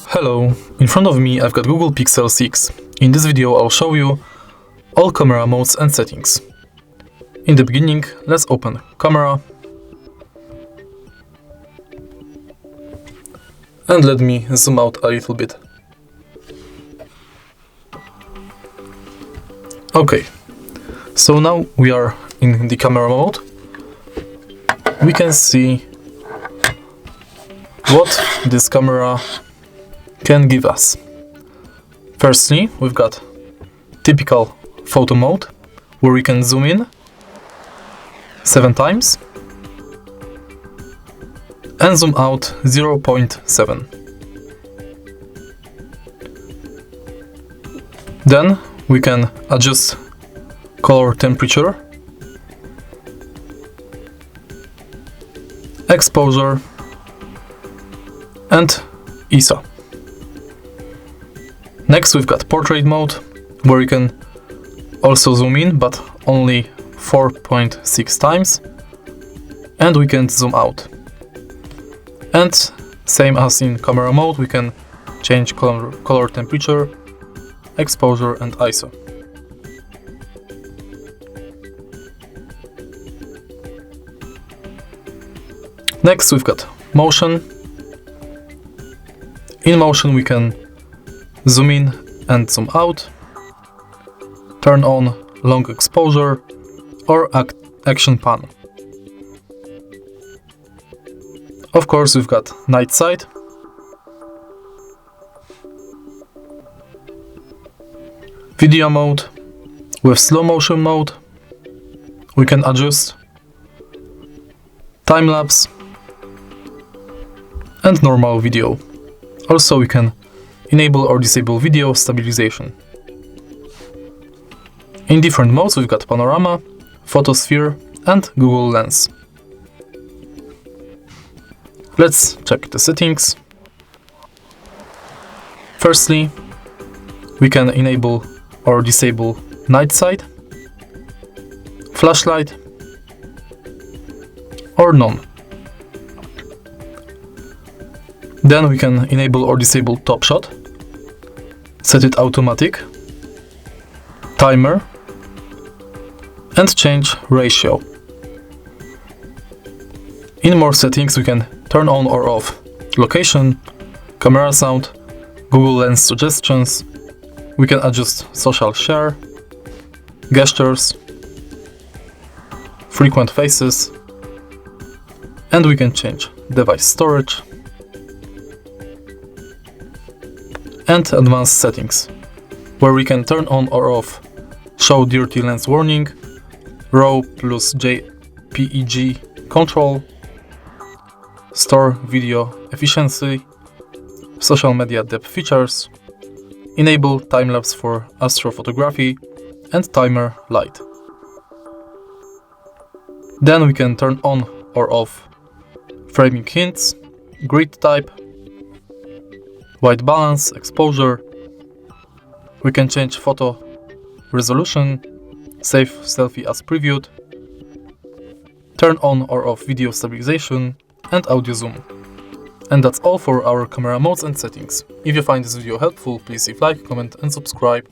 Hello, in front of me I've got Google Pixel 6. In this video I'll show you all camera modes and settings. In the beginning, let's open camera and let me zoom out a little bit. Okay, so now we are in the camera mode. We can see what this camera can give us. Firstly, we've got typical photo mode, where we can zoom in 7 times and zoom out 0.7. Then we can adjust color temperature, exposure and ISO. Next we've got portrait mode, where you can also zoom in, but only 4.6 times, and we can zoom out. And same as in camera mode, we can change color temperature, exposure and ISO. Next we've got motion. In motion we can zoom in and zoom out, turn on long exposure or action pan. Of course we've got night side, video mode. With slow motion mode we can adjust time lapse and normal video. Also we can enable or disable video stabilization. In different modes we've got panorama, photosphere and Google Lens. Let's check the settings. Firstly, we can enable or disable night side, flashlight or none. Then we can enable or disable top shot, set it automatic, timer and change ratio. In more settings we can turn on or off location, camera sound, Google Lens suggestions. We can adjust social share, gestures, frequent faces, and we can change device storage and advanced settings, where we can turn on or off show dirty lens warning, RAW plus JPEG control, store video efficiency, social media depth features, enable time-lapse for astrophotography and timer light. Then we can turn on or off framing hints, grid type, white balance, exposure. We can change photo resolution, save selfie as previewed, turn on or off video stabilization and audio zoom. And that's all for our camera modes and settings. If you find this video helpful, please leave like, comment and subscribe.